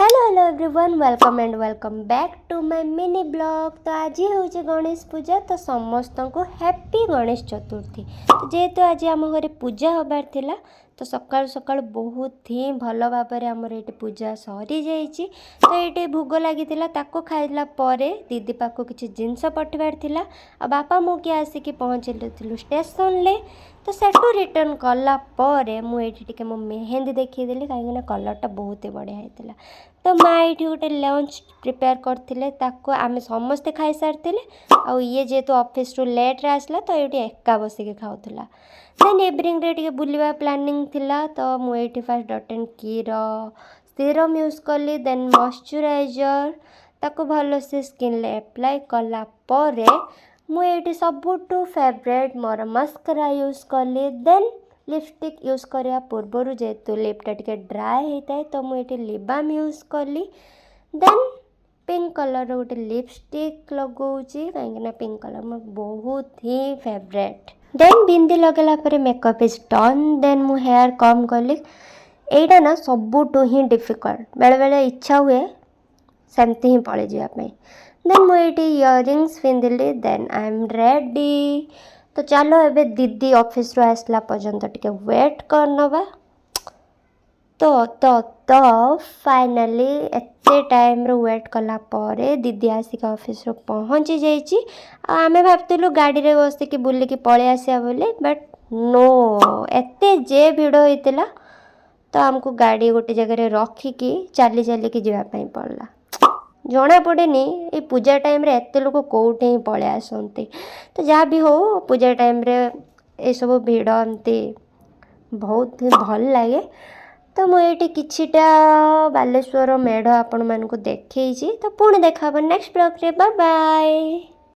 Hello everyone welcome back to my mini blog. तो आज हूँ गणेश पूजा तो समस्त को हैप्पी गणेश चतुर्थी। तो जेहेतु आज आम घर पूजा हबार थिला तो सकाल सकाल बहुत ही भल भाव आमर ये पूजा सरी जाइए। तो ये भोग लगी खाइला दीदी पाक किसी जिनस पठवार थिला आ बापा मो किए आसिक पहुँचलु स्टेशन ले। तो सेठू रिटर्न कला मुझे मो मेहंदी देखीदेली कहीं कलरटा बहुत ही बढ़िया होता। तो माँ ये गोटे लंच प्रिपेयर करते आम समस्ते खाई सारी आ ये जेहेतु ऑफिस रु लेट आसला तो ये एका बसिक खाऊला। देन इवनिंग रे बुलवा प्लानिंग थिला तो मुझे फास्ट डॉट एंड की सीरम यूज कली। देन मॉइस्चराइजर ताको भल से स्किन ले अप्लाई कला परे मुझे सबुठु फेवरेट मोर मस्करा यूज कली। देन लिपस्टिक यूज करने पूर्वर जेहेतु लिपटा टे ड्राए होता है तो मुझे लिप बाम यूज कली। देन पिंक कलर गोटे लिपस्टिक लगौची कहीं पिंक कलर मोर बहुत ही फेवरेट। देन बिंदी लगेला पर मेकअप इज डन। देन मु हेयर कम कली। एटा ना सबुठु ही डिफिकल्ट बेले बेले इच्छा हुए सेमती ही पड़े जावाई। देन मुझे इयरिंग्स पिंधिली। Then I am ready. तो चलो एबे दीदी ऑफिस रो आसला पर्यंत टिके वेट करनबा। तो फाइनली एते टाइम रो वेट कला परे दीदी आसिक ऑफिस रो पहुँची जाइए। आमे भाबतिलु गाड़ी रे बसिकी बुलिकी पळे आसिया बोली बट नो एते जे भिड़ होइतिला तो आमको गाड़ी गोटे जगह रखिकी चली चलिकी जावाई पड़ला। जना पड़ेनी ये पूजा टाइम रे एत लोग कौटे ही पड़े आसती। तो जहाँ भी हो पूजा टाइम रे ये सब भिड़ एमती बहुत ही भल लगे। तो मुझे किछिटा बालेश्वर मेढ़ आपण मानक देखी। तो पुणी देखा नेक्स्ट ब्लॉग रे। Bye bye.